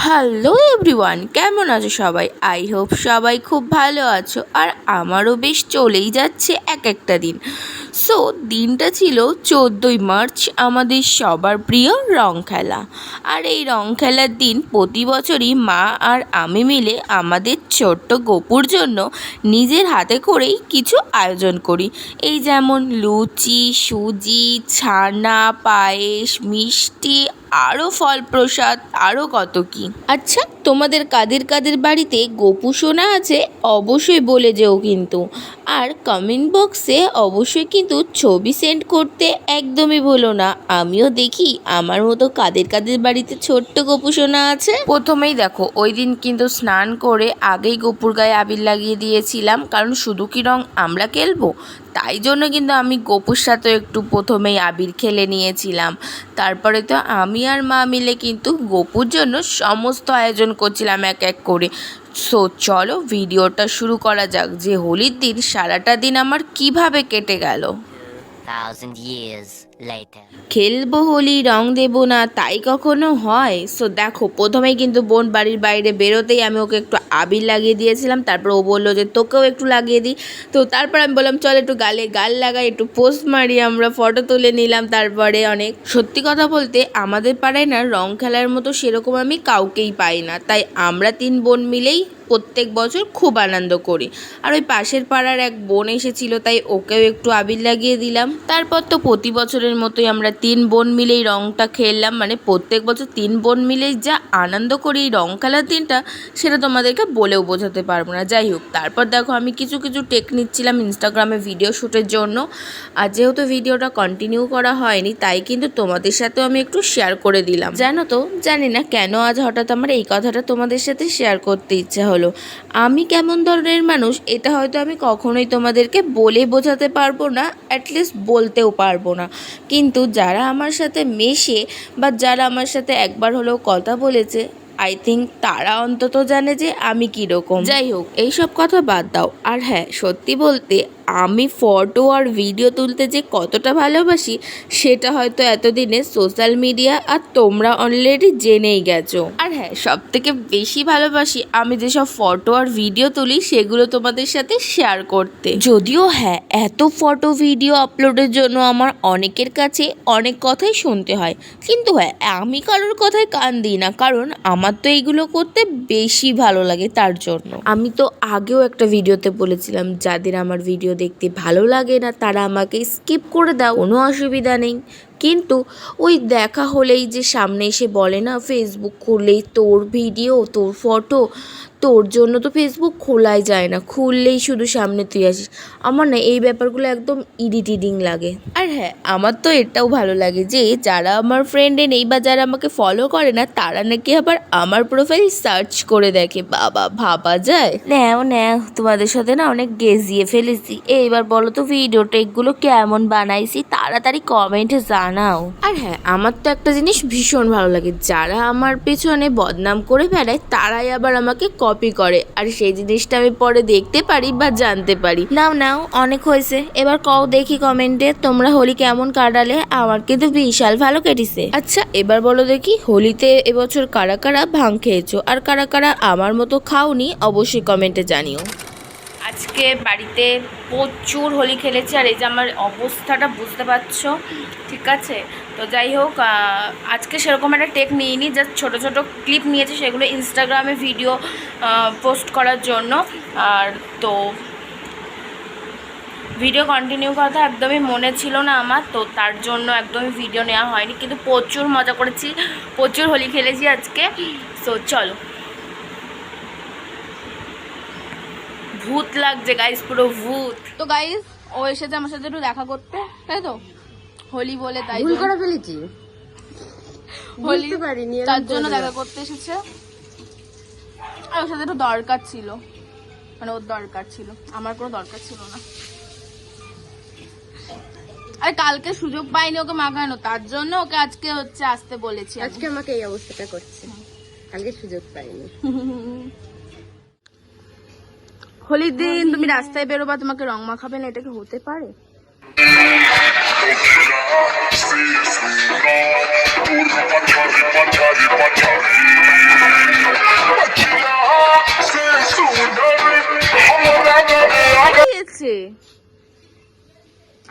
Hello everyone, কেমন আছো সবাই? আই হোপ সবাই খুব ভালো আছো। আর আমারও বেশ চলেই যাচ্ছে এক একটা দিন। সো দিনটা ছিল 14ই মার্চ, আমাদের সবার প্রিয় রং খেলা। আর এই রং খেলার দিন প্রতি বছরই মা আর আমি মিলে আমাদের ছোট্ট গপুর জন্য নিজের হাতে করেই কিছু আয়োজন করি। এই যেমন লুচি, সুজি, ছানা, পায়েস, মিষ্টি, আরও ফল প্রসাদ, আরও কত কি। আচ্ছা, তোমাদের কাদের কাদের বাড়িতে গপু সোনা আছে অবশ্যই বলে যেও কিন্তু। আর কমেন্ট বক্সে অবশ্যই কিন্তু ছবি সেন্ড করতে একদমই ভুলো না। আমিও দেখি আমার মতো কাদের কাদের বাড়িতে ছোট্ট গপু সোনা আছে। প্রথমেই দেখো, ওই দিন কিন্তু স্নান করে আগেই গপুর গায়ে আবির লাগিয়ে দিয়েছিলাম, কারণ শুধু কি রং আমরা খেলবো, তাই জন্য কিন্তু আমি গপুর সাথে একটু প্রথমেই আবির খেলে নিয়েছিলাম। তারপরে তো আমি আর মা মিলে কিন্তু গপুর জন্য সমস্ত আয়োজন করছিলাম এক এক করে। সো চলো ভিডিওটা শুরু করা যাক, যে হোলির দিন সারাটা দিন আমার কিভাবে কেটে গেল। খেলবো হোলি, রং দেবো না, তাই কখনো হয়? সো দেখো, প্রথমেই কিন্তু বোন বাড়ির বাইরে বেরোতেই আমি ওকে একটু আবির লাগিয়ে দিয়েছিলাম। তারপর ও বললো যে তোকেও একটু লাগিয়ে দিই। তো তারপর আমি বললাম চল একটু গালে গাল লাগাই, একটু পোস্ট মারি, আমরা ফটো তুলে নিলাম। তারপরে অনেক, সত্যি কথা বলতে আমাদের পাড়ায় না রং খেলার মতো সেরকম আমি কাউকেই পাই না, তাই আমরা 3 বোন মিলেই প্রত্যেক বছর খুব আনন্দ করি। আর ওই পাশের পাড়ার এক বোন এসেছিল, তাই ওকেও একটু আবির লাগিয়ে দিলাম। তারপর তো প্রতি বছরের মতোই আমরা 3 বোন মিলেই রংটা খেললাম। মানে প্রত্যেক বছর 3 বোন মিলেই যা আনন্দ করি এই রং খেলার দিনটা, সেটা তোমাদেরকে বলেও বোঝাতে পারবো না। যাই হোক, তারপর দেখো আমি কিছু টেক নিচ্ছিলাম ইনস্টাগ্রামে ভিডিও শ্যুটের জন্য। আর যেহেতু ভিডিওটা কন্টিনিউ করা হয়নি, তাই কিন্তু তোমাদের সাথেও আমি একটু শেয়ার করে দিলাম। জানো তো, জানি না কেন আজ হঠাৎ আমার এই কথাটা তোমাদের সাথে শেয়ার করতে ইচ্ছা হলো। আমি কেমন ধরনের মানুষ এটা হয়তো আমি কখনোই তোমাদেরকে বলে বোঝাতে পারবো না, অ্যাটলিস্ট বলতেও পারবো না। কিন্তু যারা আমার সাথে মেশে বা যারা আমার সাথে একবার হলেও কথা বলেছে, আই থিঙ্ক তারা অন্তত জানে যে আমি কীরকম। যাই হোক, এইসব কথা বাদ দাও। আর হ্যাঁ, সত্যি বলতে আমি ফটো আর ভিডিও তুলতে যে কতটা ভালোবাসি, সেটা হয়তো এতদিনে সোশ্যাল মিডিয়া আর তোমরা অলরেডি জেনেই গেছো। আর হ্যাঁ, সব থেকে বেশি ভালোবাসি আমি যেসব ফটো আর ভিডিও তুলি সেগুলো তোমাদের সাথে শেয়ার করতে। যদিও হ্যাঁ, এত ফটো ভিডিও আপলোডের জন্য আমার অনেকের কাছে অনেক কথাই শুনতে হয়, কিন্তু হ্যাঁ, আমি কারোর কথায় কান দিই না, কারণ আমার তো এইগুলো করতে বেশি ভালো লাগে। তার জন্য আমি তো আগেও একটা ভিডিওতে বলেছিলাম, যাদের আমার ভিডিও দেখতে ভালো লাগে না তারা আমাকে স্কিপ করে দাও, কোনো অসুবিধা নেই। কিন্তু ওই দেখা হলেই যে সামনে এসে বলে না, ফেসবুক খুললেই তোর ভিডিও, তোর ফটো, তোর জন্য তো ফেসবুক খোলাই যায় না, খুললেই শুধু সামনে তুই আসিস। আমার না এই ব্যাপারগুলো একদম ইরিটেটিং লাগে। আর হ্যাঁ, আমার তো এটাও ভালো লাগে যে যারা আমার ফ্রেন্ডে নেই বা যারা আমাকে ফলো করে না, তারা নাকি আবার আমার প্রোফাইল সার্চ করে দেখে। বাবা, ভাবা যায়? নাও তোমাদের সাথে না অনেক গেজিয়ে ফেলেছি। এইবার বলো তো ভিডিওটা এগুলো কেমন বানাইছি, তাড়াতাড়ি কমেন্টে জানাও। আর হ্যাঁ, আমার তো একটা জিনিস ভীষণ ভালো লাগে, যারা আমার পেছনে বদনাম করে বেড়ায় তারাই আবার আমাকে কপি করে, আর সেই জিনিসটা আমি পরে দেখতে পারি বা জানতে পারি। নাও অনেক হয়েছে, এবার কও দেখি কমেন্টে তোমরা হোলি কেমন কাটালে। আমার কিন্তু বিশাল ভালো কেটেছে। আচ্ছা, এবার বলো দেখি হোলিতে এবছর কারা কারা ভাং খেয়েছো, আর কারা কারা আমার মতো খাওনি, অবশ্যই কমেন্টে জানিও। আজকে বাড়িতে প্রচুর হোলি খেলেছি, আর এই যে আমার অবস্থাটা বুঝতে পারছো, ঠিক আছে? তো যাই হোক, আজকে সেরকম একটা টেক নিইনি, জাস্ট ছোটো ছোটো ক্লিপ নিয়েছি, সেগুলো ইনস্টাগ্রামে ভিডিও পোস্ট করার জন্য। আর তো ভিডিও কন্টিনিউ করা একদমই মনে ছিল না আমার, তো তার জন্য একদমই ভিডিও নেওয়া হয়নি। কিন্তু প্রচুর মজা করেছি, প্রচুর হোলি খেলেছি আজকে। সো চলো, ভূত লাগছে গাইস, পুরো ভূত। তো গাইস, ও এসেছে আমার সাথে একটু দেখা করতে, তাই তো হোলি বলে, তাই ভুল করে ফেলেছি, হোলি তার জন্য দেখা করতে এসেছে। আর ওর সাথে একটু দরকার ছিল, মানে ওর দরকার ছিল, আমার কোনো দরকার ছিল না। আর কালকে সুযোগ পাইনি ওকে মাখানো, তার জন্য ওকে আজকে হচ্ছে আসতে বলেছি। আজকে আমাকে এই অবস্থাটা করছে, কালকে সুযোগ পাইনি। হোলির দিন তুমি রাস্তায় বেরোবা, তোমাকে রং মাখাবে না, এটা কি হতে পারে?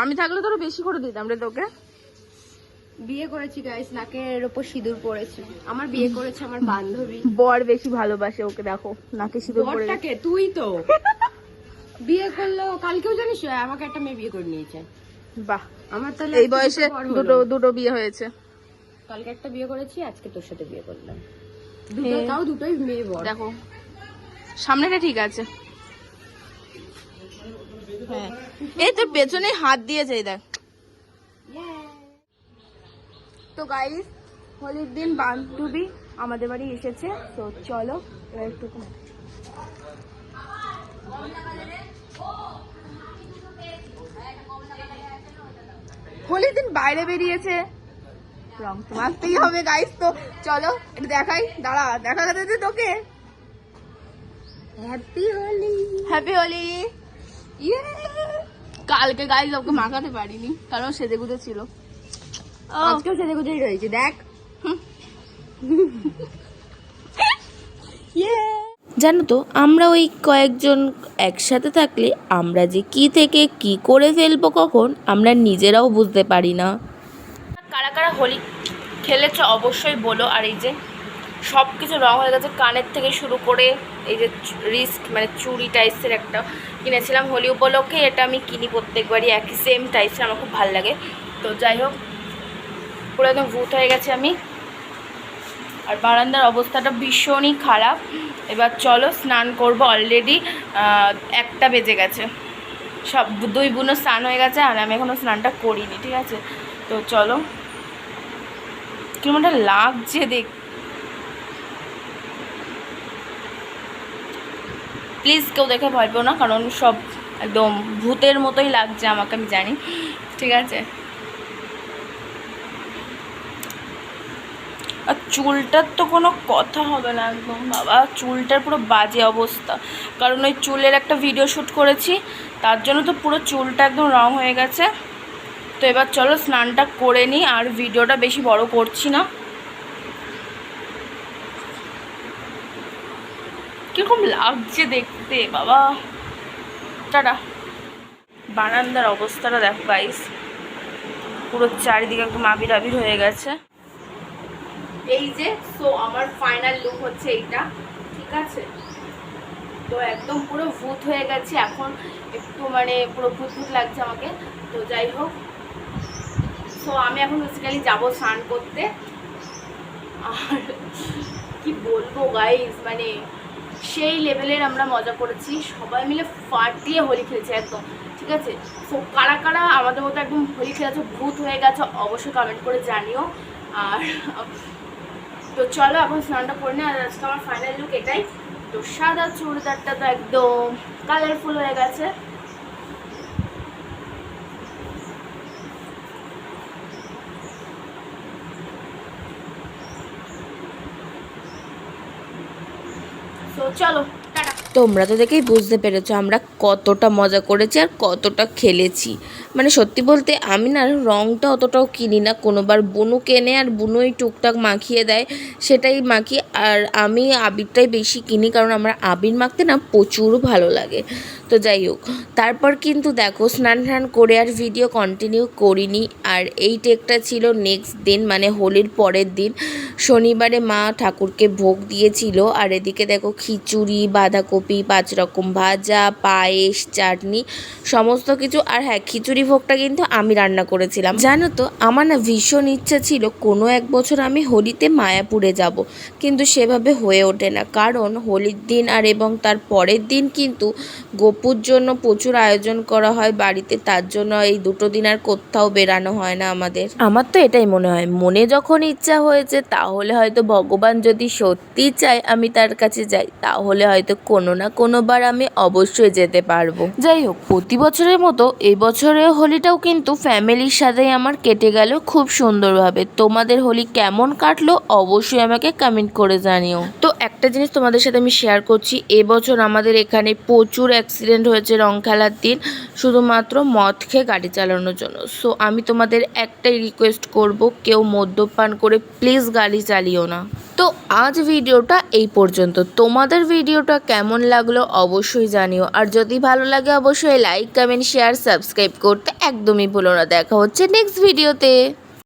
আমি থাকলে তোর বেশি করে দিতাম রে তোকে। বিয়ে করেছি গাইস, নাকের উপর সিঁদুর পড়েছে। আমার বিয়ে করেছে আমার বান্ধবী। বর বেশি ভালোবাসে ওকে, দেখো নাকে সিঁদুর পড়ে। বরটাকে তুই তো বিয়ে করলো কালকেও, জানিস আমাকে একটা মেয়ে বিয়ে করে নিয়েছে। বাহ, আমার তাহলে এই বয়সে দুটো বিয়ে হয়েছে। কালকে একটা বিয়ে করেছি, আজকে তোর সাথে বিয়ে করলাম। দুটো তাও দুটোই মেয়ে বর। দেখো সামনেটা ঠিক আছে। হ্যাঁ এই তোর পেছনে হাত দিয়েছে, এই দেখ। তো গাইস, হোলির দিন বান্ধবী আমাদের বাড়ি এসেছে, তো চলো এবার একটু হোলির দিন বাইরে বেরিয়েছে, রং তো মাখতেই হবে গাইস। তো চলো একটু দেখাই, দাঁড়া দেখা যাচ্ছে তোকে। Happy Holi, happy Holi. কালকে গাইস ওকে মাখাতে পারিনি কারণ সেজে গুজে ছিল। আজকেও সেজে গুজেই রয়েছে দেখ। জানো তো আমরা ওই কয়েকজন একসাথে থাকলে আমরা যে কি থেকে কি করে ফেলবো কখন আমরা নিজেরাও বুঝতে পারি না। কারা কারা হোলি খেলেছ অবশ্যই বলো। আর এই যে সব কিছু রং হয়ে গেছে, কানের থেকে শুরু করে এই যে রিস্ট মানে চুড়ি টাইপসের একটা কিনেছিলাম হোলি উপলক্ষে। এটা আমি কিনি প্রত্যেকবারই একই সেম টাইপসের, আমার খুব ভালো লাগে। তো যাই হোক, পুরো একদম ভূত হয়ে গেছে আমি। আর বারান্দার অবস্থাটা ভীষণই খারাপ। এবার চলো স্নান করব। অলরেডি 1টা বেজে গেছে, সব দুই বোনও স্নান হয়ে গেছে আর আমি এখনও স্নানটা করিনি, ঠিক আছে। তো চলো, কিরকমটা লাগছে দেখ। প্লিজ কেউ দেখে ভয় পেও না, কারণ সব একদম ভূতের মতোই লাগছে আমাকে, আমি জানি, ঠিক আছে। আর চুলটার তো কোনো কথা হবে না একদম, বাবা চুলটার পুরো বাজে অবস্থা। কারণ ওই চুলের একটা ভিডিও শ্যুট করেছি, তার জন্য তো পুরো চুলটা একদম রং হয়ে গেছে। তো এবার চলো স্নানটা করে নিই, আর ভিডিওটা বেশি বড় করছি না। কীরকম লাগছে দেখতে বাবা। টাটা। বারান্দার অবস্থাটা দেখো গাইস, পুরো চারিদিকে একদম আবির আবির হয়ে গেছে। এই যে সো আমার ফাইনাল লুক হচ্ছে এইটা, ঠিক আছে। তো একদম পুরো ভূত হয়ে গেছে এখন, একটু মানে পুরো ভূত ভূত লাগছে আমাকে। তো যাই হোক, সো আমি এখন বেসিক্যালি যাবো স্নান করতে। আর কি বলবো গাইস, মানে সেই লেভেলের আমরা মজা করেছি, সবাই মিলে ফাটিয়ে হোলি খেলেছে একদম, ঠিক আছে। সো কারা কারা আমাদের মতো একদম হোলি খেলেছে, ভূত হয়ে গেছে, অবশ্যই কমেন্ট করে জানিও। আর তো চলো এখন স্নানটা করে নিই। আর আজকে আমার ফাইনাল লুক এটাই। তো সাদা চুড়িদারটা তো একদম কালারফুল হয়ে গেছে। তো চলো টাটা। তোমরা তো দেখেই বুঝতে পেরেছো আমরা কতটা মজা করেছি আর কতটা খেলেছি। মানে সত্যি বলতে আমি না রঙটা অতটাও কিনি না, কোনোবার বুনু কেনে আর বুনুই টুকটাক মাখিয়ে দেয়, সেটাই মাখি। আর আমি আবিরটাই বেশি কিনি, কারণ আমার আবির মাখতে না প্রচুর ভালো লাগে। তো যাই হোক, তারপর কিন্তু দেখো স্নান টান করে আর ভিডিও কন্টিনিউ করিনি। আর এই টেকটা ছিল নেক্সট দিন, মানে হোলির পরের দিন শনিবারে মা ঠাকুরকে ভোগ দিয়েছিল। আর এদিকে দেখো খিচুড়ি, বাঁধাকপি, 5 রকম ভাজা, পায়েস, চাটনি, সমস্ত কিছু। আর হ্যাঁ, খিচুড়ি ভোগটা কিন্তু আমি রান্না করেছিলাম। জানো তো আমার না ভীষণ ইচ্ছা ছিল কোনো এক বছর আমি হোলিতে মায়াপুরে যাব, কিন্তু সেভাবে হয়ে ওঠে না। কারণ হোলির দিন আর এবং তার পরের দিন কিন্তু গোপুর জন্য প্রচুর আয়োজন করা হয় বাড়িতে, তার জন্য এই দুটো দিন আর কোথাও বেরানো হয় না আমাদের। আমার তো এটাই মনে হয়, মনে যখন ইচ্ছা হয়েছে তাহলে হয়তো ভগবান যদি সত্যি চায় আমি তার কাছে যাই, তাহলে হয়তো কোনো না কোনোবার আমি অবশ্যই যেতে পারবো। যাই হোক, প্রতি বছরের মতো এই বছরের হোলিটাও কিন্তু ফ্যামিলির সাথেই আমার কেটে গেল খুব সুন্দরভাবে। তোমাদের হোলি কেমন কাটলো অবশ্যই আমাকে কমেন্ট করে জানিও। তো একটা জিনিস তোমাদের সাথে আমি শেয়ার করছি, এবছর আমাদের এখানে প্রচুর অ্যাক্সিডেন্ট হয়েছে রং খেলার দিন, শুধুমাত্র মদ খেয়ে গাড়ি চালানোর জন্য। সো আমি তোমাদের একটাই রিকোয়েস্ট করব, কেউ মদ্যপান করে প্লিজ গাড়ি চালিও না। তো আজ ভিডিওটা এই পর্যন্ত। তোমাদের ভিডিওটা কেমন লাগলো অবশ্যই জানিও, আর যদি ভালো লাগে অবশ্যই লাইক কমেন্ট শেয়ার সাবস্ক্রাইব করতে একদমই ভুলো না। দেখা হচ্ছে নেক্সট ভিডিওতে।